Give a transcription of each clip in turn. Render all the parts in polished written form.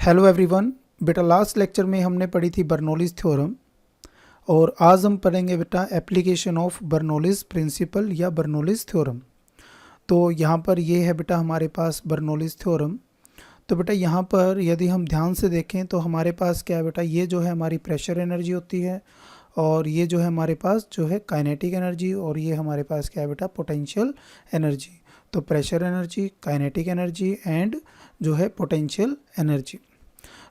Hello everyone. बेटा last lecture में हमने पढ़ी थी बर्नौलीज थ्योरम और आज हम पढ़ेंगे बेटा एप्लीकेशन ऑफ बर्नौलीज प्रिंसिपल या बर्नौलीज थ्योरम। तो यहाँ पर ये है बेटा हमारे पास बर्नौलीज थ्योरम। तो बेटा यहाँ पर यदि हम ध्यान से देखें तो हमारे पास क्या है बेटा, ये जो है हमारी प्रेशर एनर्जी होती है और ये जो है हमारे पास जो है काइनेटिक एनर्जी और ये हमारे पास क्या है बेटा पोटेंशियल एनर्जी। तो pressure energy, kinetic energy and जो है पोटेंशियल एनर्जी।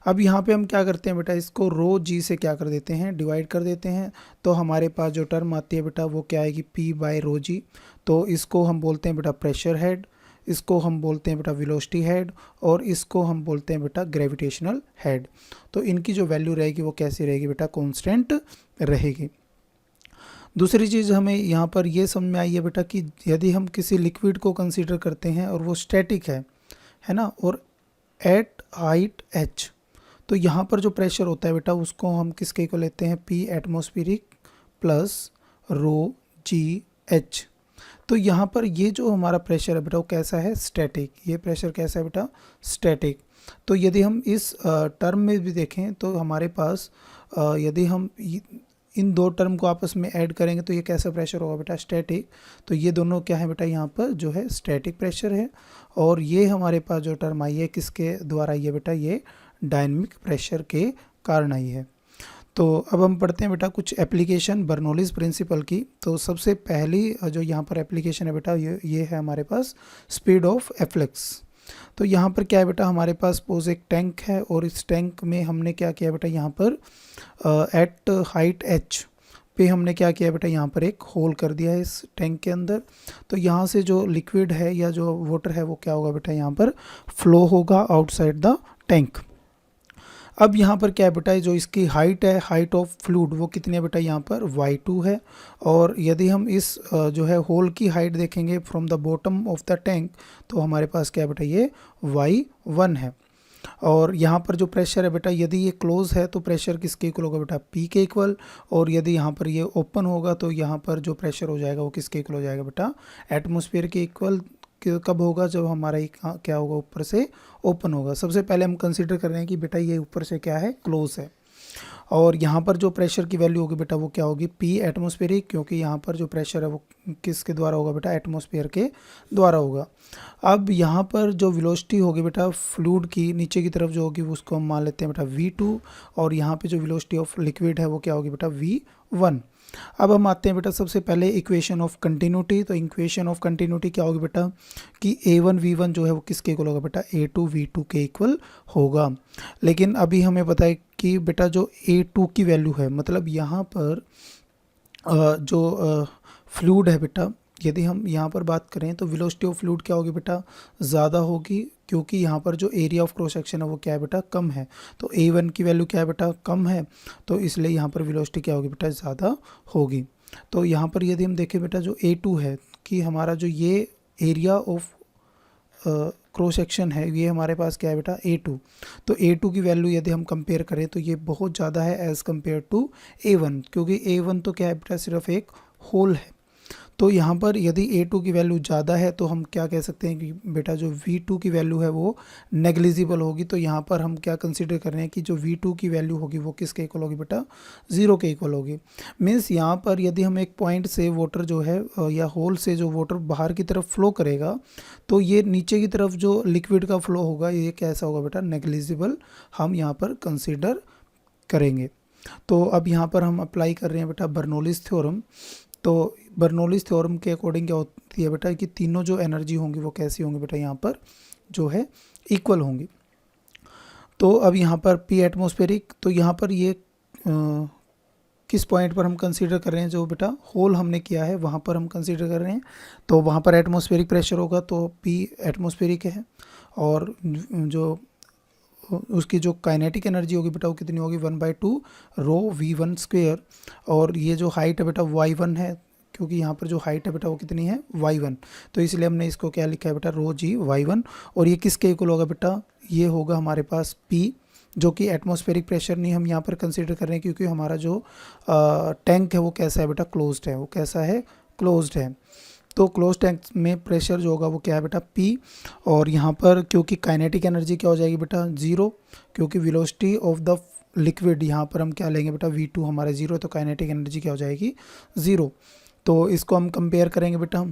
अब यहाँ पे हम क्या करते हैं बेटा, इसको रो जी से क्या कर देते हैं, डिवाइड कर देते हैं। तो हमारे पास जो टर्म आती है बेटा वो क्या आएगी, पी बाय रो जी। तो इसको हम बोलते हैं बेटा प्रेशर हेड, इसको हम बोलते हैं बेटा वेलोसिटी हेड और इसको हम बोलते हैं बेटा ग्रेविटेशनल हेड। तो इनकी जो वैल्यू रहेगी वो कैसी रहेगी बेटा, कॉन्स्टेंट रहेगी। दूसरी चीज़ हमें यहाँ पर ये समझ में आई है बेटा कि यदि हम किसी लिक्विड को कंसीडर करते हैं और वो स्टैटिक है ना, और एट हाइट एच, तो यहाँ पर जो प्रेशर होता है बेटा उसको हम किसके को लेते हैं, पी एटमॉस्फेरिक प्लस रो जी एच। तो यहाँ पर ये जो हमारा प्रेशर है बेटा वो कैसा है, स्टैटिक। ये प्रेशर कैसा है बेटा, स्टैटिक। तो यदि हम इस टर्म में भी देखें तो हमारे पास यदि हम इन दो टर्म को आपस में ऐड करेंगे तो ये कैसा प्रेशर होगा बेटा, स्टैटिक। तो ये दोनों क्या है बेटा, यहाँ पर जो है स्टैटिक प्रेशर है और ये हमारे पास जो टर्म आई है किसके द्वारा आई है बेटा, ये डायनामिक प्रेशर के कारण आई है। तो अब हम पढ़ते हैं बेटा कुछ एप्लीकेशन बर्नौलीज प्रिंसिपल की। तो सबसे पहली जो यहाँ पर एप्लीकेशन है बेटा ये है हमारे पास स्पीड ऑफ एफ्लक्स। तो यहाँ पर क्या है बेटा, हमारे पास सपोज एक टैंक है और इस टैंक में हमने क्या किया बेटा, यहाँ पर एट हाइट एच पे हमने क्या किया बेटा, यहाँ पर एक होल कर दिया है इस टैंक के अंदर। तो यहाँ से जो लिक्विड है या जो वाटर है वो क्या होगा बेटा, यहाँ पर फ्लो होगा आउटसाइड द टैंक। अब यहाँ पर क्या है बेटा, जो इसकी हाइट है, हाइट ऑफ फ्लूइड वो कितनी है बेटा, यहाँ पर y2 है। और यदि हम इस जो है होल की हाइट देखेंगे from the bottom of the tank तो हमारे पास क्या है बेटा, ये y1 है। और यहाँ पर जो प्रेशर है बेटा, यदि ये क्लोज है तो प्रेशर किसके इक्वल होगा बेटा, P के इक्वल। और यदि यहाँ पर ये ओपन होगा तो यहाँ पर जो प्रेशर हो जाएगा वो किसके इक्वल हो जाएगा बेटा, एटमॉस्फेयर के इक्वल। कब होगा, जब हमारा क्या होगा, ऊपर से ओपन होगा। सबसे पहले हम कंसीडर कर रहे हैं कि बेटा ये ऊपर से क्या है, क्लोज है। और यहाँ पर जो प्रेशर की वैल्यू होगी बेटा वो क्या होगी, पी एटमॉस्फेरिक, क्योंकि यहाँ पर जो प्रेशर है वो किसके द्वारा होगा बेटा, एटमॉस्फेयर के द्वारा होगा। अब यहाँ पर जो वेलोसिटी होगी बेटा फ्लूइड की नीचे की तरफ जो होगी उसको हम मान लेते हैं बेटा v2 और यहाँ पे जो वेलोसिटी ऑफ लिक्विड है वो क्या होगी बेटा, v1। अब हम आते हैं बेटा सबसे पहले इक्वेशन ऑफ कंटिन्यूटी। तो इक्वेशन ऑफ कंटिन्यूटी क्या होगी बेटा कि a1 v1 जो है वो किसके इक्वल होगा बेटा, a2 v2 के इक्वल होगा। लेकिन अभी हमें पता है कि बेटा जो a2 की वैल्यू है, मतलब यहाँ पर जो फ्लूइड है बेटा, यदि हम यहाँ पर बात करें तो वेलोसिटी ऑफ फ्लूइड क्या होगी बेटा, ज़्यादा होगी, क्योंकि यहाँ पर जो एरिया ऑफ क्रॉस सेक्शन है वो क्या है बेटा, कम है। तो a1 की वैल्यू क्या है बेटा, कम है, तो इसलिए यहाँ पर वेलोसिटी क्या होगी बेटा, ज़्यादा होगी। तो यहाँ पर यदि हम देखें बेटा जो a2 है कि हमारा जो ये एरिया ऑफ क्रॉस सेक्शन है ये हमारे पास क्या है बेटा, a2। तो a2 की वैल्यू यदि हम कंपेयर करें तो ये बहुत ज़्यादा है एज़ कम्पेयर टू a1, क्योंकि a1 तो क्या है बेटा, सिर्फ एक होल है। तो यहाँ पर यदि a2 की वैल्यू ज़्यादा है तो हम क्या कह सकते हैं कि बेटा जो v2 की वैल्यू है वो नेग्लिजिबल होगी। तो यहाँ पर हम क्या कंसीडर कर रहे हैं कि जो v2 की वैल्यू होगी वो किसके इक्वल होगी बेटा, 0 के इक्वल होगी। मीन्स यहाँ पर यदि हम एक पॉइंट से वाटर जो है या होल से जो वाटर बाहर की तरफ फ्लो करेगा तो ये नीचे की तरफ जो लिक्विड का फ्लो होगा ये कैसा होगा बेटा, नेग्लिजिबल हम यहाँ पर कंसिडर करेंगे। तो अब यहाँ पर हम अप्लाई कर रहे हैं बेटा बर्नौलीज थ्योरम। तो बर्नौलीज थ्योरम के अकॉर्डिंग क्या होती है बेटा कि तीनों जो एनर्जी होंगी वो कैसी होंगी बेटा, यहाँ पर जो है इक्वल होंगी। तो अब यहाँ पर पी एटमॉस्फेरिक, तो यहाँ पर ये किस पॉइंट पर हम कंसीडर कर रहे हैं, जो बेटा होल हमने किया है वहाँ पर हम कंसीडर कर रहे हैं। तो वहाँ पर एटमॉस्फेरिक प्रेशर होगा तो पी एटमॉस्फेरिक है और जो उसकी जो काइनेटिक एनर्जी होगी बेटा वो कितनी होगी, 1/2 रो v1 स्क्वेयर। और ये जो हाइट है बेटा y1 है, क्योंकि यहाँ पर जो हाइट है बेटा वो कितनी है, y1। तो इसलिए हमने इसको क्या लिखा है बेटा, रो जी y1। और ये किसके इक्वल होगा बेटा, ये होगा हमारे पास p, जो कि एटमॉस्फेरिक प्रेशर नहीं हम यहाँ पर कंसिडर कर रहे हैं, क्योंकि हमारा जो टैंक है वो कैसा है बेटा, क्लोज्ड है। वो कैसा है, क्लोज्ड है। तो क्लोज टैंक में प्रेशर जो होगा वो क्या है बेटा P, और यहाँ पर क्योंकि काइनेटिक एनर्जी क्या हो जाएगी बेटा 0, क्योंकि वेलोसिटी ऑफ द लिक्विड यहाँ पर हम क्या लेंगे बेटा V2 हमारा 0, तो काइनेटिक एनर्जी क्या हो जाएगी 0। तो इसको हम कंपेयर करेंगे बेटा,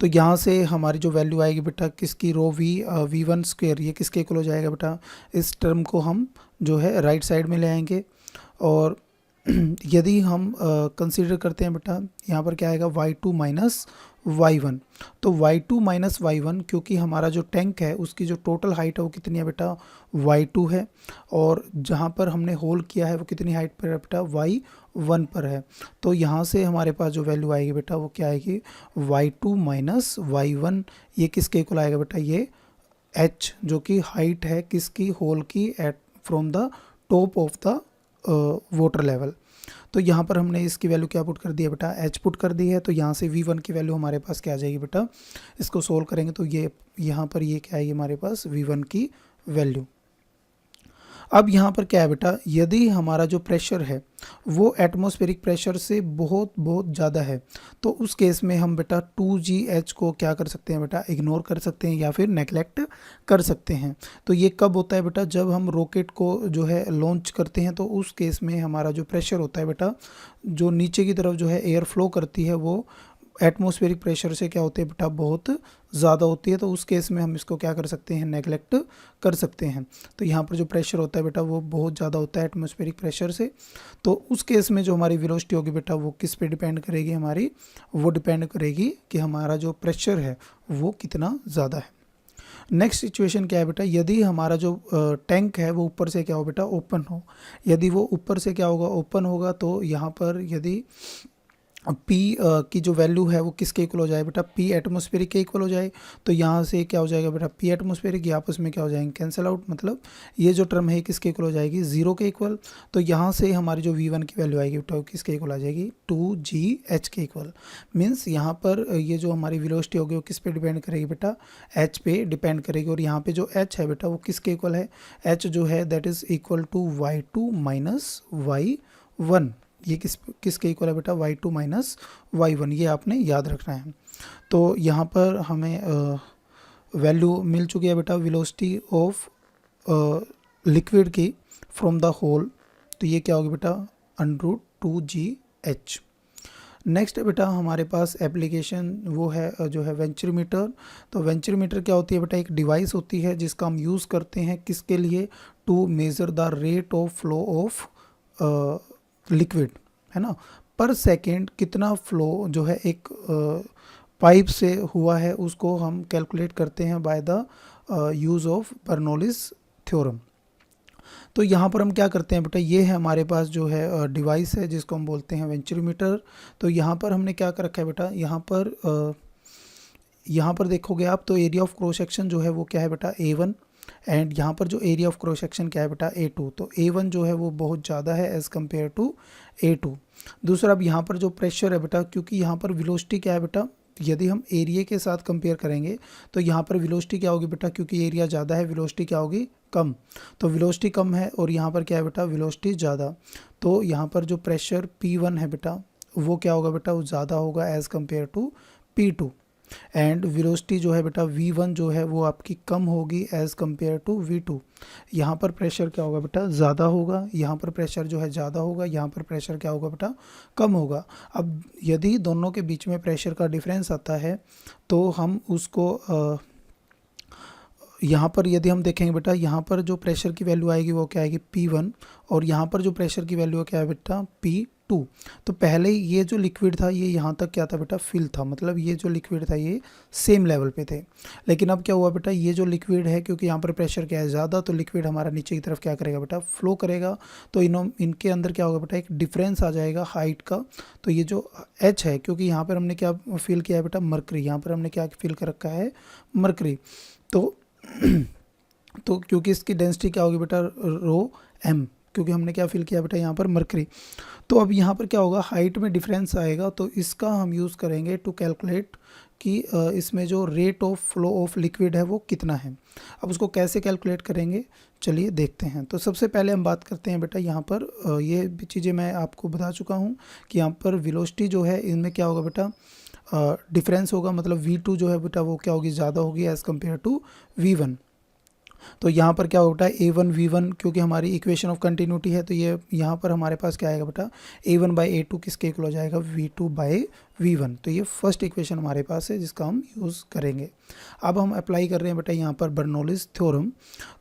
तो यहाँ से हमारी जो वैल्यू आएगी बेटा किसकी, रो V1 स्क्वेयर, ये किसके इक्वल हो जाएगा बेटा, इस टर्म को हम जो है राइट साइड में ले आएंगे। और यदि हम कंसीडर करते हैं बेटा यहाँ पर क्या आएगा y2 माइनस y1, तो y2 माइनस y1, क्योंकि हमारा जो टैंक है उसकी जो टोटल हाइट है वो कितनी है बेटा y2 है, और जहाँ पर हमने होल किया है वो कितनी हाइट पर है बेटा y1 पर है। तो यहाँ से हमारे पास जो वैल्यू आएगी बेटा वो क्या आएगी y2 माइनस y1, ये किसके इक्वल आएगा बेटा, ये h जो कि हाइट है किसकी, होल की, at from the top of the water level. तो यहाँ पर हमने इसकी वैल्यू क्या पुट कर दी है बेटा, h पुट कर दी है। तो यहाँ से V1 की वैल्यू हमारे पास क्या आ जाएगी बेटा, इसको सोल्व करेंगे तो ये यहाँ पर ये क्या है हमारे पास V1 की वैल्यू। अब यहाँ पर क्या है बेटा, यदि हमारा जो प्रेशर है वो एटमॉस्फेरिक प्रेशर से बहुत बहुत ज़्यादा है, तो उस केस में हम बेटा 2GH को क्या कर सकते हैं बेटा, इग्नोर कर सकते हैं या फिर नेगलेक्ट कर सकते हैं। तो ये कब होता है बेटा, जब हम रॉकेट को जो है लॉन्च करते हैं, तो उस केस में हमारा जो प्रेशर होता है बेटा, जो नीचे की तरफ जो है एयर फ्लो करती है वो एटमॉस्फेरिक प्रेशर से क्या होती है बेटा, बहुत ज़्यादा होती है। तो उस केस में हम इसको क्या कर सकते हैं, नेगलेक्ट कर सकते हैं। तो यहाँ पर जो प्रेशर होता है बेटा वो बहुत ज़्यादा होता है एटमॉस्फेरिक प्रेशर से, तो उस केस में जो हमारी वेलोसिटी होगी बेटा वो किस पे डिपेंड करेगी हमारी, वो डिपेंड करेगी कि हमारा जो प्रेशर है वो कितना ज़्यादा है। नेक्स्ट सिचुएशन क्या है बेटा, यदि हमारा जो टैंक है वो ऊपर से क्या हो बेटा, ओपन हो। यदि वो ऊपर से क्या होगा, ओपन होगा, तो यहाँ पर यदि P की जो वैल्यू है वो किसके इक्वल हो जाए बेटा, P एटमॉस्फेरिक के इक्वल हो जाए। तो यहाँ से क्या हो जाएगा बेटा, P एटमॉस्फेरिक, ये आपस में क्या हो जाएंगे, कैंसिल आउट, मतलब ये जो टर्म है किसके इक्वल हो जाएगी, 0 के इक्वल। तो यहाँ से हमारी जो V1 की वैल्यू आएगी बेटा किसके इक्वल आ जाएगी, 2GH के इक्वल। मीन्स यहाँ पर ये जो हमारी वेलोसिटी होगी वो किस पे डिपेंड करेगी बेटा, H पे डिपेंड करेगी। और यहाँ पे जो H है बेटा वो किसके इक्वल है, H जो है that is equal to y2 minus y1। ये किसके इक्वल है बेटा, y2 माइनस y1, ये आपने याद रखना है। तो यहाँ पर हमें वैल्यू मिल चुकी है बेटा वेलोसिटी ऑफ लिक्विड की फ्रॉम द होल, तो ये क्या होगी बेटा, √2GH। नेक्स्ट बेटा हमारे पास एप्लीकेशन वो है जो है वेंचुरीमीटर। तो वेंचुरीमीटर क्या होती है बेटा, एक डिवाइस होती है जिसका हम यूज़ करते हैं किसके लिए, to measure the rate of flow of liquid, है ना, पर सेकेंड कितना फ्लो जो है एक पाइप से हुआ है उसको हम कैलकुलेट करते हैं by the use of Bernoulli's theorem. तो यहाँ पर हम क्या करते हैं बेटा, ये है हमारे पास जो है डिवाइस है जिसको हम बोलते हैं वेंचुरीमीटर। तो यहाँ पर हमने क्या कर रखा है बेटा, यहाँ पर देखोगे आप तो एरिया ऑफ क्रॉस सेक्शन जो है वो क्या है बेटा A1, एंड यहाँ पर जो एरिया ऑफ क्रॉस सेक्शन क्या है बेटा A2। तो A1 जो है वो बहुत ज़्यादा है एज़ कम्पेयर टू A2। दूसरा अब यहाँ पर जो प्रेशर है बेटा, क्योंकि यहाँ पर वेलोसिटी क्या है बेटा, यदि हम एरिया के साथ कंपेयर करेंगे तो यहाँ पर वेलोसिटी क्या होगी बेटा, क्योंकि एरिया ज़्यादा है वेलोसिटी क्या होगी कम। तो वेलोसिटी कम है और यहाँ पर क्या है बेटा, वेलोसिटी ज़्यादा। तो यहाँ पर जो प्रेशर P1 है बेटा वो क्या होगा बेटा, वो ज़्यादा होगा as compare to P2। And velocity जो है बेटा V1 जो है वो आपकी कम होगी एज़ कम्पेयर टू V2। यहाँ पर प्रेशर क्या होगा बेटा, ज़्यादा होगा, यहाँ पर प्रेशर जो है ज़्यादा होगा, यहाँ पर प्रेशर क्या होगा बेटा, कम होगा। अब यदि दोनों के बीच में प्रेशर का डिफरेंस आता है तो हम उसको यहाँ पर यदि हम देखेंगे बेटा, यहाँ पर जो प्रेशर की वैल्यू आएगी वो क्या आएगी P1, और यहाँ पर जो प्रेशर की वैल्यू क्या है बेटा P2। तो पहले ये जो लिक्विड था ये यहाँ तक क्या था बेटा, फिल था, मतलब ये जो लिक्विड था ये सेम लेवल पे थे। लेकिन अब क्या हुआ बेटा, ये जो लिक्विड है क्योंकि यहाँ पर प्रेशर क्या है ज़्यादा, तो लिक्विड हमारा नीचे की तरफ क्या करेगा बेटा, फ्लो करेगा। तो इनके अंदर क्या होगा बेटा, एक डिफरेंस आ जाएगा हाइट का। तो ये जो H है, क्योंकि यहाँ पर हमने क्या फिल किया है बेटा, मरकरी, यहाँ पर हमने क्या फिल कर रखा है, मरकरी। तो क्योंकि इसकी डेंसिटी क्या होगी बेटा, ρm, क्योंकि हमने क्या फिल किया बेटा यहाँ पर मरकरी। तो अब यहाँ पर क्या होगा, हाइट में डिफरेंस आएगा, तो इसका हम यूज़ करेंगे टू कैलकुलेट कि इसमें जो rate of flow of liquid है वो कितना है। अब उसको कैसे कैलकुलेट करेंगे, चलिए देखते हैं। तो सबसे पहले हम बात करते हैं बेटा यहाँ पर ये चीज़ें मैं आपको बता चुका हूँ कि यहाँ पर वेलोसिटी जो है इनमें क्या होगा बेटा, डिफरेंस होगा, मतलब V2 जो है बेटा वो क्या होगी, ज़्यादा होगी एज़ कम्पेयर टू V1। तो यहाँ पर क्या होता है A1 V1, क्योंकि हमारी इक्वेशन ऑफ कंटिन्यूटी है तो ये यहाँ पर हमारे पास क्या आएगा बेटा A1 बाई A2 किसके इक्वल हो जाएगा, V2 बाई V1। तो ये फर्स्ट इक्वेशन हमारे पास है जिसका हम यूज़ करेंगे। अब हम अप्लाई कर रहे हैं बेटा यहाँ पर बर्नौलीज़ थ्योरम।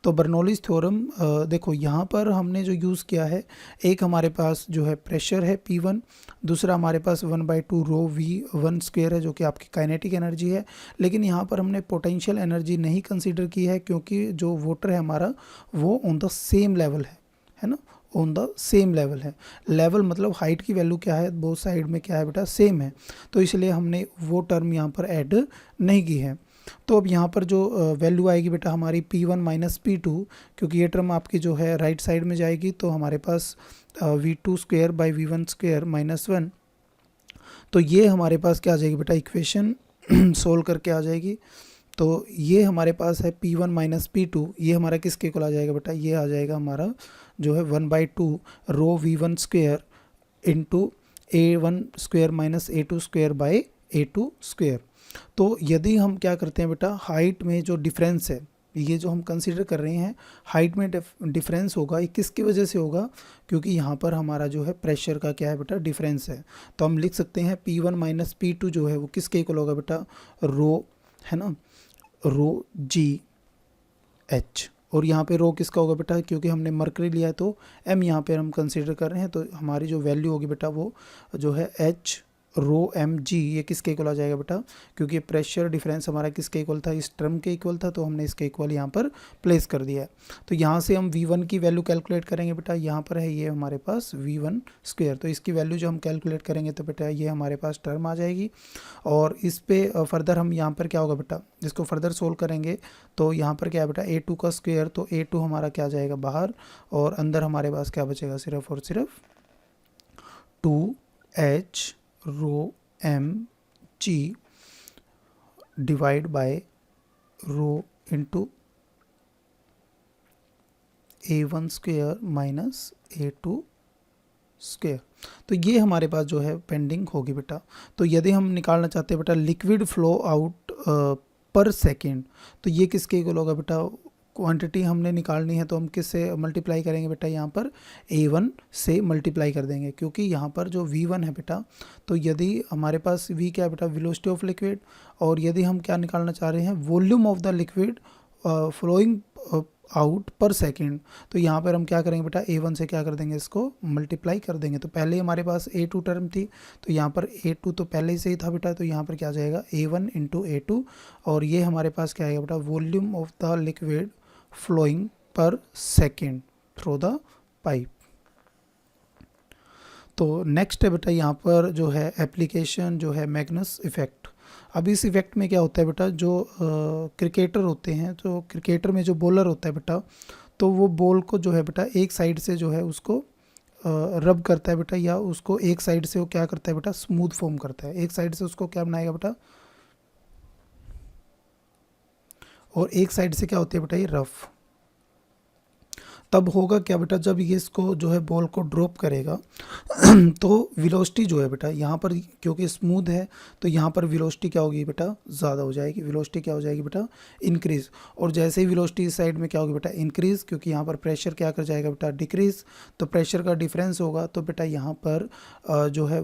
तो बर्नौलीज़ थ्योरम देखो यहाँ पर हमने जो यूज़ किया है, एक हमारे पास जो है प्रेशर है P1, दूसरा हमारे पास 1/2 रो V1 स्क्वेयर है जो कि आपकी काइनेटिक एनर्जी है। लेकिन यहाँ पर हमने पोटेंशियल एनर्जी नहीं कंसीडर की है क्योंकि जो वाटर है हमारा वो ऑन द सेम लेवल है ना, ऑन द सेम लेवल है। लेवल मतलब हाइट की वैल्यू क्या है, बोथ साइड में क्या है बेटा सेम है, तो इसलिए हमने वो टर्म यहाँ पर ऐड नहीं की है। तो अब यहाँ पर जो वैल्यू आएगी बेटा हमारी P1 माइनस P2, क्योंकि ये टर्म आपकी जो है राइट साइड में जाएगी, तो हमारे पास V2 square by V1 square minus 1। तो ये हमारे पास क्या आ जाएगी बेटा, इक्वेशन सोल्व करके आ जाएगी। तो ये हमारे पास है P1 माइनस P2, ये हमारा किसके इक्वल आ जाएगा बेटा, ये आ जाएगा हमारा जो है 1/2 रो V1 square into A1 square minus A2 square by A2 square. तो यदि हम क्या करते हैं बेटा, हाइट में जो डिफरेंस है, ये जो हम कंसीडर कर रहे हैं हाइट में डिफरेंस होगा, ये किसकी वजह से होगा, क्योंकि यहाँ पर हमारा जो है प्रेशर का क्या है बेटा डिफरेंस है। तो हम लिख सकते हैं P1 माइनस P2 जो है वो किसके इक्वल होगा बेटा, रो है ना, रो जी एच। और यहाँ पे रो किसका होगा बेटा, क्योंकि हमने मरकरी लिया है तो एम यहाँ पे हम कंसीडर कर रहे हैं, तो हमारी जो वैल्यू होगी बेटा वो जो है एच रो एम जी, ये किसके इक्वल आ जाएगा बेटा, क्योंकि प्रेशर डिफरेंस हमारा किसके इक्वल था, इस टर्म के इक्वल था, तो हमने इसके इक्वल यहाँ पर प्लेस कर दिया है। तो यहाँ से हम V1 की वैल्यू कैलकुलेट करेंगे बेटा, यहाँ पर है ये हमारे पास V1 स्क्वेयर, तो इसकी वैल्यू जो हम कैलकुलेट करेंगे तो बेटा ये हमारे पास टर्म आ जाएगी। और इस पे फर्दर हम यहाँ पर क्या होगा बेटा, इसको फर्दर सोल्व करेंगे तो यहाँ पर क्या है बेटा A2 का स्क्वेयर, तो A2 हमारा क्या जाएगा बाहर, और अंदर हमारे पास क्या बचेगा, सिर्फ और सिर्फ 2H rho m g divide by rho into A1 square minus A2 square. तो ये हमारे पास जो है पेंडिंग होगी बेटा। तो यदि हम निकालना चाहते हैं बेटा liquid flow out per second, तो ये किसके इक्वल होगा बेटा, क्वांटिटी हमने निकालनी है तो हम किससे मल्टीप्लाई करेंगे बेटा, यहाँ पर A1 से मल्टीप्लाई कर देंगे, क्योंकि यहाँ पर जो V1 है बेटा, तो यदि हमारे पास V क्या है बेटा, वेलोसिटी ऑफ लिक्विड, और यदि हम क्या निकालना चाह रहे हैं, volume of the liquid flowing out per second, तो यहाँ पर हम क्या करेंगे बेटा A1 से क्या कर देंगे, इसको मल्टीप्लाई कर देंगे। तो पहले हमारे पास A2 टर्म थी, तो यहाँ पर A2 तो पहले से ही था बेटा, तो यहाँ पर क्या जाएगा A1 इंटू A2, और ये हमारे पास क्या आएगा बेटा, volume of the liquid flowing per second through the pipe. तो नेक्स्ट है बेटा यहाँ पर जो है एप्लीकेशन जो है मैग्नस इफेक्ट। अब इस इफेक्ट में क्या होता है बेटा, जो क्रिकेटर होते हैं, तो क्रिकेटर में जो बॉलर होता है बेटा, तो वो बॉल को जो है बेटा एक साइड से जो है उसको रब करता है बेटा, या उसको एक साइड से वो क्या करता है बेटा, स्मूथ फॉर्म करता है, एक साइड से उसको क्या बनाएगा बेटा, और एक साइड से क्या होती है बेटा ये रफ। तब होगा क्या बेटा, जब ये इसको जो है बॉल को ड्रॉप करेगा तो वेलोसिटी जो है बेटा यहाँ पर, क्योंकि स्मूथ है तो यहाँ पर वेलोसिटी क्या होगी बेटा, ज़्यादा हो जाएगी, वेलोसिटी क्या हो जाएगी बेटा, इंक्रीज़। और जैसे ही वेलोसिटी इस साइड में क्या होगी बेटा, इंक्रीज़, क्योंकि यहाँ पर प्रेशर क्या कर जाएगा बेटा, डिक्रीज़, तो प्रेशर का डिफरेंस होगा, तो बेटा यहाँ पर जो है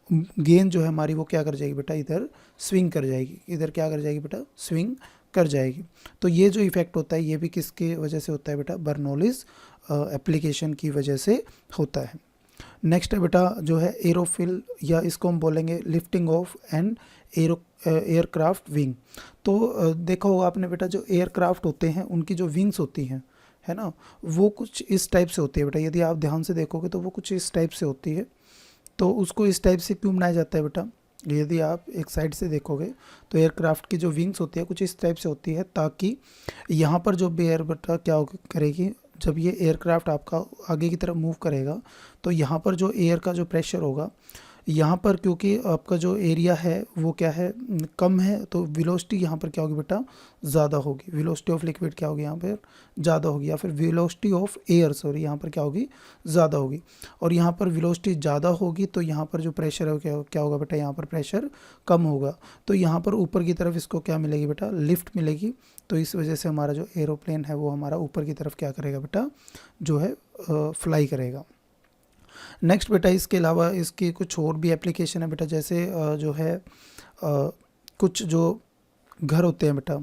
गेंद जो है हमारी वो क्या कर जाएगी बेटा, इधर स्विंग कर जाएगी, इधर क्या कर जाएगी बेटा, स्विंग कर जाएगी। तो ये जो इफेक्ट होता है ये भी किसके वजह से होता है बेटा, बर्नौलीज़ एप्लीकेशन की वजह से होता है। नेक्स्ट है बेटा जो है एरोफिल, या इसको हम बोलेंगे lifting of and aircraft wing. तो देखा होगा आपने बेटा, जो एयरक्राफ्ट होते हैं उनकी जो विंग्स होती हैं है ना, वो कुछ इस टाइप से होती है बेटा, यदि आप ध्यान से देखोगे तो वो कुछ इस टाइप से होती है। तो उसको इस टाइप से क्यों बनाया जाता है बेटा, यदि आप एक साइड से देखोगे तो एयरक्राफ्ट की जो विंग्स होती है कुछ इस टाइप से होती है, ताकि यहाँ पर जो भी एयर बेटा क्या करेगी, जब ये एयरक्राफ्ट आपका आगे की तरफ मूव करेगा तो यहाँ पर जो एयर का जो प्रेशर होगा, यहाँ पर क्योंकि आपका जो एरिया है वो क्या है कम है, तो वेलोसिटी यहाँ पर क्या होगी बेटा ज़्यादा होगी। वेलोसिटी ऑफ लिक्विड क्या होगी यहाँ पर ज़्यादा होगी, या फिर वेलोसिटी ऑफ एयर सॉरी यहाँ पर क्या होगी ज़्यादा होगी। और यहाँ पर वेलोसिटी ज़्यादा होगी तो यहाँ पर जो प्रेशर है वो क्या होगा बेटा, यहाँ पर प्रेशर कम होगा। तो यहाँ पर ऊपर की तरफ इसको क्या मिलेगी बेटा, लिफ्ट मिलेगी। तो इस वजह से हमारा जो एरोप्लेन है वो हमारा ऊपर की तरफ क्या करेगा बेटा, जो है फ्लाई करेगा। नेक्स्ट बेटा इसके अलावा इसकी कुछ और भी एप्लीकेशन है बेटा, जैसे जो है कुछ जो घर होते हैं बेटा,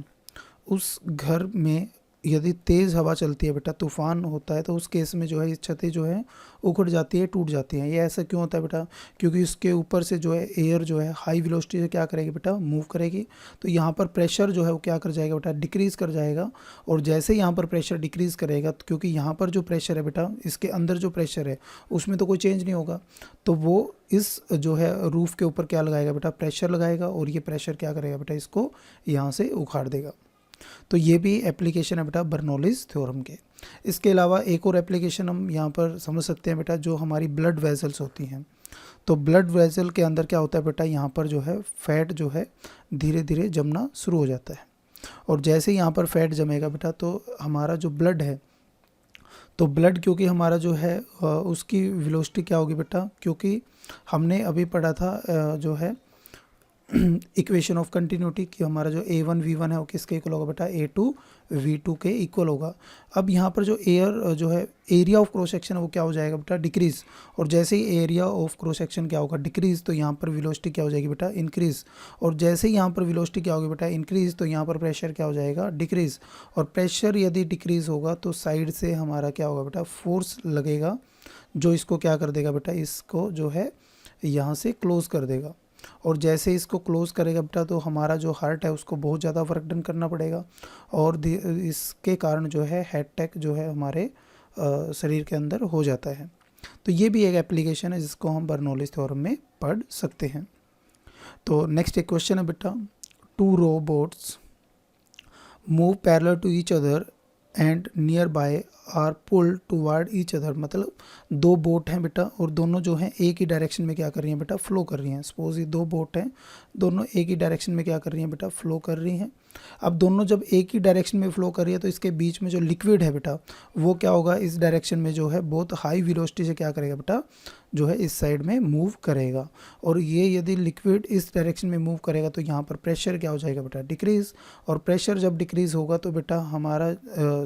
उस घर में यदि तेज़ हवा चलती है बेटा, तूफान होता है, तो उस केस में जो है इस छतें जो है उखड़ जाती है, टूट जाती हैं। ये ऐसा क्यों होता है बेटा, क्योंकि इसके ऊपर से जो है एयर जो है हाई वेलोसिटी से क्या करेगी बेटा, मूव करेगी। तो यहाँ पर प्रेशर जो है वो क्या कर जाएगा बेटा, डिक्रीज़ कर जाएगा। और जैसे यहाँ पर प्रेशर डिक्रीज़ करेगा, तो क्योंकि यहाँ पर जो प्रेशर है बेटा, इसके अंदर जो प्रेशर है उसमें तो कोई चेंज नहीं होगा, तो वो इस जो है रूफ़ के ऊपर क्या लगाएगा बेटा, प्रेशर लगाएगा। और ये प्रेशर क्या करेगा बेटा, इसको यहाँ से उखाड़ देगा। तो ये भी एप्लीकेशन है बेटा बर्नौलीज़ थ्योरम के। इसके अलावा एक और एप्लीकेशन हम यहाँ पर समझ सकते हैं बेटा, जो हमारी ब्लड वेसल्स होती हैं। तो ब्लड वेसल के अंदर क्या होता है बेटा, यहाँ पर जो है फैट जो है धीरे धीरे जमना शुरू हो जाता है। और जैसे यहाँ पर फैट जमेगा बेटा, तो हमारा जो ब्लड है, तो ब्लड क्योंकि हमारा जो है उसकी वेलोसिटी क्या होगी बेटा, क्योंकि हमने अभी पढ़ा था जो है इक्वेशन ऑफ कंटिन्यूटी कि हमारा जो A1 V1 है वो किसके इक्वल होगा बेटा, A2 V2 के इक्वल होगा। अब यहाँ पर जो एयर जो है एरिया ऑफ क्रॉस सेक्शन है वो क्या हो जाएगा बेटा, डिक्रीज़। और जैसे ही एरिया ऑफ क्रॉस सेक्शन क्या होगा, डिक्रीज़, तो यहाँ पर वेलोसिटी क्या हो जाएगी बेटा, इंक्रीज़। और जैसे ही यहाँ पर वेलोसिटी क्या होगी बेटा, इंक्रीज़, तो यहाँ पर प्रेशर क्या हो जाएगा, डिक्रीज़। और प्रेशर यदि डिक्रीज़ होगा तो साइड से हमारा क्या होगा बेटा, फोर्स लगेगा, जो इसको क्या कर देगा बेटा, इसको जो है यहाँ से क्लोज़ कर देगा। और जैसे इसको क्लोज़ करेगा बेटा, तो हमारा जो हार्ट है उसको बहुत ज़्यादा वर्क डन करना पड़ेगा। और इसके कारण जो है हार्ट अटैक जो है हमारे शरीर के अंदर हो जाता है। तो ये भी एक एप्लीकेशन है जिसको हम बर्नौलीज़ थ्योरम में पढ़ सकते हैं। तो नेक्स्ट एक क्वेश्चन है बेटा, two robots move parallel to each other and nearby are pull toward each other. मतलब दो बोट हैं बेटा, और दोनों जो हैं एक ही डायरेक्शन में क्या कर रही हैं बेटा, फ्लो कर रही हैं। सपोज ये दो बोट हैं, दोनों एक ही डायरेक्शन में क्या कर रही हैं बेटा, फ्लो कर रही हैं। अब दोनों जब एक ही डायरेक्शन में फ्लो कर रही है, तो इसके बीच में जो लिक्विड है बेटा, वो क्या होगा, इस डायरेक्शन में जो है बहुत हाई वेलोसिटी से क्या करेगा बेटा, जो है इस साइड में मूव करेगा। और ये यदि लिक्विड इस डायरेक्शन में मूव करेगा, तो यहाँ पर प्रेशर क्या हो जाएगा बेटा, डिक्रीज़। और प्रेशर जब डिक्रीज़ होगा तो बेटा हमारा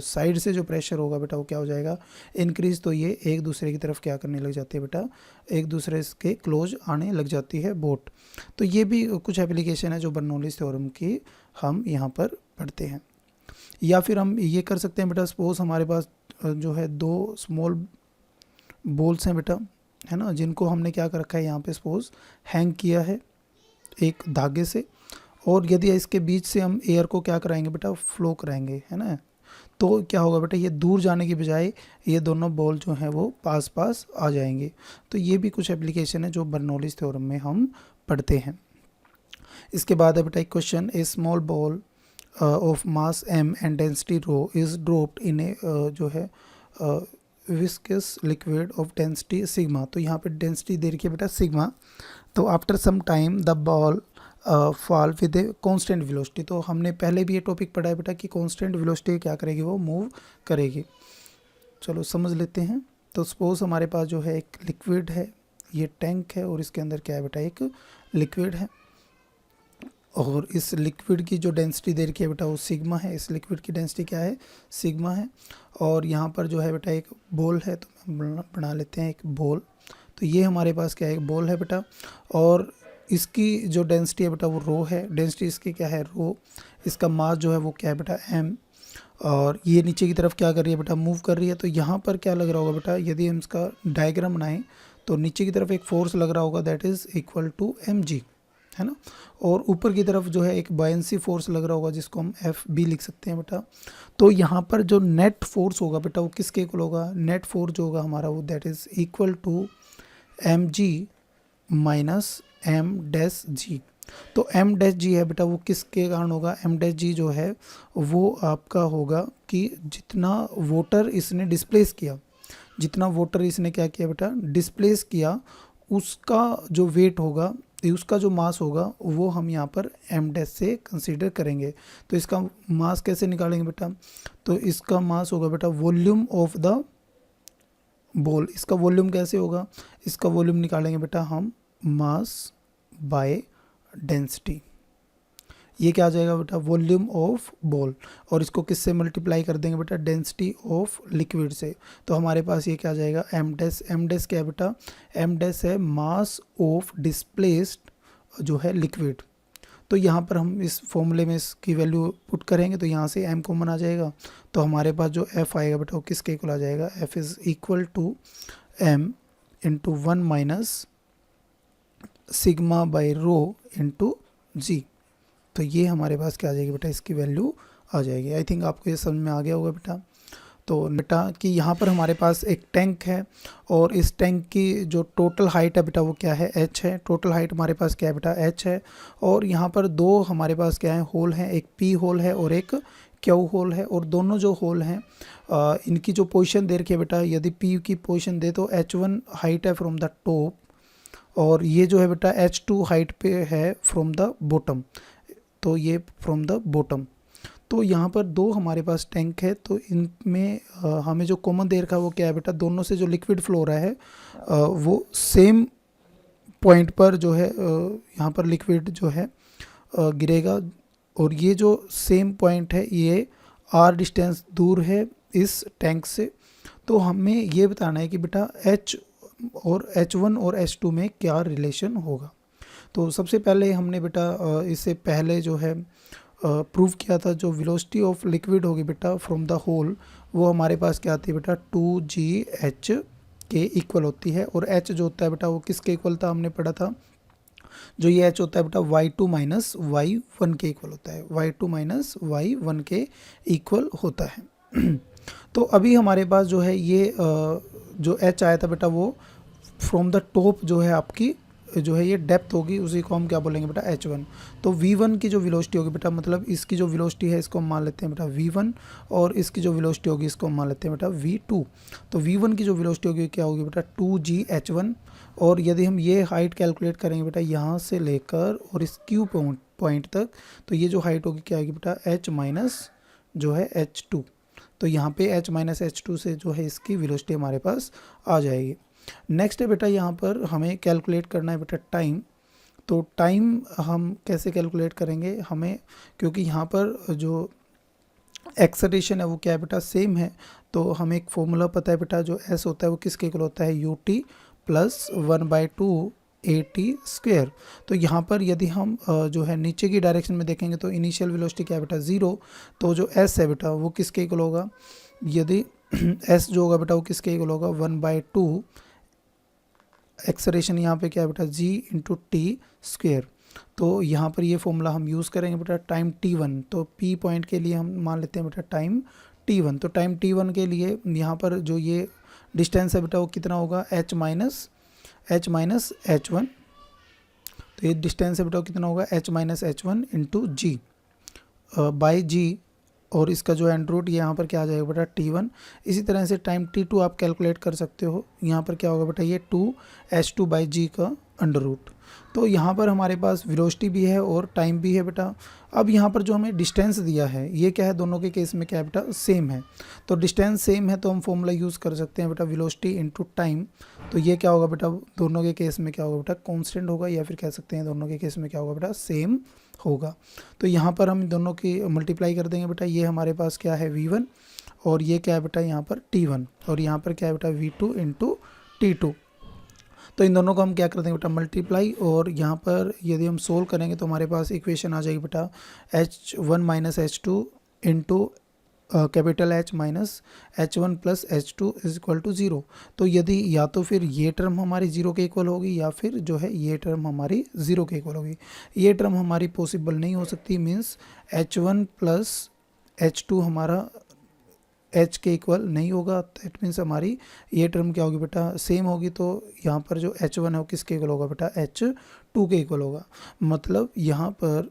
साइड से जो प्रेशर होगा बेटा वो क्या हो जाएगा, इंक्रीज़। तो ये एक दूसरे की तरफ क्या करने लग जाती है बेटा, एक दूसरे के क्लोज आने लग जाती है बोट। तो ये भी कुछ एप्लीकेशन है जो बर्नौलीज़ थ्योरम की हम यहाँ पर पढ़ते हैं। या फिर हम ये कर सकते हैं बेटा, सपोज हमारे पास जो है दो स्मॉल बॉल्स हैं बेटा, है ना, जिनको हमने क्या कर रखा है यहाँ पे सपोज हैंग किया है एक धागे से। और यदि इसके बीच से हम एयर को क्या कराएंगे बेटा, फ्लो कराएंगे, है ना, तो क्या होगा बेटा, ये दूर जाने की बजाय ये दोनों बॉल जो हैं वो पास पास आ जाएंगे। तो ये भी कुछ एप्लीकेशन है जो बर्नौलीज़ थ्योरम में हम पढ़ते हैं। इसके बाद है बेटा एक question, a small ball of mass m and density rho is dropped in a जो है viscous liquid of density sigma. तो यहाँ पे डेंसिटी दे रखी है बेटा सिग्मा। तो after some time the ball fall with a constant velocity. तो हमने पहले भी ये टॉपिक पढ़ा है बेटा कि कॉन्स्टेंट वेलोसिटी क्या करेगी, वो मूव करेगी। चलो समझ लेते हैं। तो सपोज हमारे पास जो है एक लिक्विड है, ये टैंक है, और इसके अंदर क्या है बेटा, एक लिक्विड है। और इस लिक्विड की जो डेंसिटी दे रखी है बेटा वो सिग्मा है। इस लिक्विड की डेंसिटी क्या है, सिग्मा है। और यहाँ पर जो है बेटा एक बॉल है, तो हम बना लेते हैं एक बॉल। तो ये हमारे पास क्या है, एक बॉल है बेटा, और इसकी जो डेंसिटी है बेटा वो रो है। डेंसिटी इसकी क्या है, रो। इसका मास जो है वो क्या है बेटा, m। और ये नीचे की तरफ क्या कर रही है बेटा, मूव कर रही है। तो यहाँ पर क्या लग रहा होगा बेटा, यदि हम इसका डायग्राम बनाएं तो नीचे की तरफ एक फोर्स लग रहा होगा, that is equal to mg, है ना। और ऊपर की तरफ जो है एक बायंसी फोर्स लग रहा होगा, जिसको हम FB लिख सकते हैं बेटा। तो यहाँ पर जो नेट फोर्स होगा बेटा वो किसके इक्वल होगा, नेट फोर्स जो होगा हमारा वो that is equal to mg minus m-g। तो m-g है बेटा वो किसके कारण होगा, m-g जो है वो आपका होगा कि जितना वाटर इसने डिस्प्लेस किया, जितना वाटर इसने क्या किया बेटा, डिस्प्लेस किया, उसका जो वेट होगा, उसका जो मास होगा वो हम यहाँ पर एम डैश से कंसीडर करेंगे। तो इसका मास कैसे निकालेंगे बेटा, तो इसका मास होगा बेटा वॉल्यूम ऑफ द बॉल। इसका वॉल्यूम कैसे होगा, इसका वॉल्यूम निकालेंगे बेटा हम मास बाय डेंसिटी। ये क्या आ जाएगा बेटा, वॉल्यूम ऑफ बॉल, और इसको किससे मल्टीप्लाई कर देंगे बेटा, डेंसिटी ऑफ लिक्विड से। तो हमारे पास ये क्या आ जाएगा, एम डैश। एम डैश क्या है बेटा, एम डैश है मास ऑफ डिस्प्लेस्ड जो है लिक्विड। तो यहाँ पर हम इस फॉर्मूले में इसकी वैल्यू पुट करेंगे तो यहाँ से m कॉमन आ जाएगा। तो हमारे पास जो f आएगा बेटा वो किसके इक्वल आ जाएगा, f is equal to m into 1 minus sigma by rho into g. तो ये हमारे पास क्या आ जाएगी बेटा, इसकी वैल्यू आ जाएगी। आई थिंक आपको ये समझ में आ गया होगा बेटा। तो बेटा कि यहाँ पर हमारे पास एक टैंक है और इस टैंक की जो टोटल हाइट है बेटा वो क्या है, h है। टोटल हाइट हमारे पास क्या है बेटा, h है। और यहाँ पर दो हमारे पास क्या है, होल हैं, एक p होल है और एक q होल है। और दोनों जो होल हैं इनकी जो पोजीशन दे रखी है बेटा, यदि p की पोजीशन दे तो h1 हाइट है फ्रॉम द टॉप, और ये जो है बेटा h2 हाइट पे है फ्रॉम द बॉटम। तो ये फ्रॉम द बॉटम। तो यहाँ पर दो हमारे पास टैंक है, तो इनमें हमें जो कॉमन दे रखा है वो क्या है बेटा, दोनों से जो लिक्विड फ्लो हो रहा है वो सेम पॉइंट पर जो है यहाँ पर लिक्विड जो है गिरेगा। और ये जो सेम पॉइंट है ये r डिस्टेंस दूर है इस टैंक से। तो हमें ये बताना है कि बेटा h और h1 और h2 में क्या रिलेशन होगा। तो सबसे पहले हमने बेटा इससे पहले जो है प्रूव किया था, जो वेलोसिटी ऑफ लिक्विड होगी बेटा फ्रॉम द होल वो हमारे पास क्या आती है बेटा, 2gh के इक्वल होती है। और h जो होता है बेटा वो किसके इक्वल था, हमने पढ़ा था, जो ये h होता है बेटा y2 माइनस y1 के इक्वल होता है, y2 माइनस y1 के इक्वल होता है। तो अभी हमारे पास जो है ये जो h आया था बेटा वो फ्रॉम द टॉप जो है आपकी जो है ये डेप्थ होगी, उसी को हम क्या बोलेंगे बेटा, h1। तो v1 की जो वेलोसिटी होगी बेटा, मतलब इसकी जो वेलोसिटी है इसको हम मान लेते हैं बेटा v1, और इसकी जो वेलोसिटी होगी इसको हम मान लेते हैं बेटा v2। तो v1 की जो वेलोसिटी होगी क्या होगी बेटा, 2gh1। और यदि हम ये हाइट कैलकुलेट करेंगे बेटा यहाँ से लेकर और इस क्यू पॉइंट तक, तो ये जो हाइट होगी क्या होगी बेटा, h माइनस जो है h2। तो यहाँ पे h माइनस h2 से जो है इसकी वेलोसिटी हमारे पास आ जाएगी। नेक्स्ट है बेटा यहाँ पर हमें कैलकुलेट करना है बेटा टाइम। तो टाइम हम कैसे कैलकुलेट करेंगे, हमें क्योंकि यहाँ पर जो एक्सेलरेशन है वो क्या है बेटा, सेम है। तो हमें एक फॉर्मूला पता है बेटा, जो s होता है वो किसके इक्वल होता है, ut प्लस 1/2 at²। तो यहाँ पर यदि हम जो है नीचे की डायरेक्शन में देखेंगे तो इनिशियल वेलोसिटी क्या है बेटा, 0। तो जो s है बेटा वो किसके इक्वल होगा, यदि s जो होगा बेटा वो किसके इक्वल होगा, 1/2 एक्सेलरेशन यहाँ पे क्या है बेटा, g इंटू t²। तो यहाँ पर ये फॉर्मूला हम यूज़ करेंगे बेटा टाइम t1। तो p पॉइंट के लिए हम मान लेते हैं बेटा टाइम t1। तो टाइम t1 के लिए यहाँ पर जो ये डिस्टेंस है बेटा वो कितना होगा, h माइनस h1। तो ये डिस्टेंस है बेटा वो कितना होगा, h minus h1 into g by g. और इसका जो एंड रूट यहाँ पर क्या आ जाएगा बेटा t1। इसी तरह से टाइम t2 आप कैलकुलेट कर सकते हो। यहाँ पर क्या होगा बेटा, ये 2h2/g का अंडर रूट। तो यहाँ पर हमारे पास वेलोसिटी भी है और टाइम भी है बेटा। अब यहाँ पर जो हमें डिस्टेंस दिया है ये क्या है, दोनों के केस में क्या है बेटा, सेम है। तो डिस्टेंस सेम है तो हम फॉर्मूला यूज़ कर सकते हैं बेटा वेलोसिटी इंटू टाइम। तो ये क्या होगा बेटा, दोनों के केस में क्या होगा बेटा, कांस्टेंट होगा, या फिर कह सकते हैं दोनों के केस में क्या होगा बेटा, सेम होगा। तो यहाँ पर हम दोनों की मल्टीप्लाई कर देंगे बेटा। ये हमारे पास क्या है v1, और ये क्या है बेटा यहाँ पर t1, और यहाँ पर क्या है बेटा v2 इंटू t2। तो इन दोनों को हम क्या कर देंगे बेटा, मल्टीप्लाई। और यहाँ पर यदि हम सोल्व करेंगे तो हमारे पास इक्वेशन आ जाएगी बेटा h1 minus h2 into capital H minus h1 plus h2 is equal to 0। तो यदि या तो फिर ये टर्म हमारी 0 के इक्वल होगी, या फिर जो है ये टर्म हमारी 0 के इक्वल होगी। ये टर्म हमारी पॉसिबल नहीं हो सकती, मीन्स h1 प्लस h2 हमारा h के इक्वल नहीं होगा। दैट मीन्स हमारी ये टर्म क्या होगी बेटा, सेम होगी। तो यहाँ पर जो h1 है वो किसके इक्वल होगा बेटा, h2 के इक्वल होगा। मतलब यहाँ पर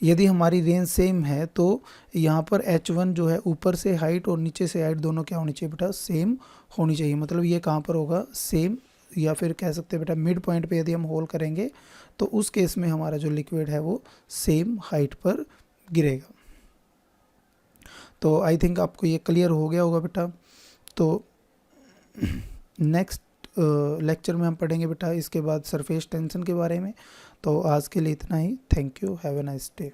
यदि हमारी रेंज सेम है तो यहाँ पर h1 जो है ऊपर से हाइट और नीचे से हाइट दोनों क्या होनी चाहिए बेटा, सेम होनी चाहिए। मतलब ये कहाँ पर होगा, सेम या फिर कह सकते हैं बेटा मिड पॉइंट पे यदि हम होल करेंगे तो उस केस में हमारा जो लिक्विड है वो सेम हाइट पर गिरेगा। तो आई थिंक आपको ये क्लियर हो गया होगा बेटा। तो नेक्स्ट लेक्चर में हम पढ़ेंगे बेटा इसके बाद सरफेस टेंशन के बारे में। तो आज के लिए इतना ही। Thank you, have a nice day.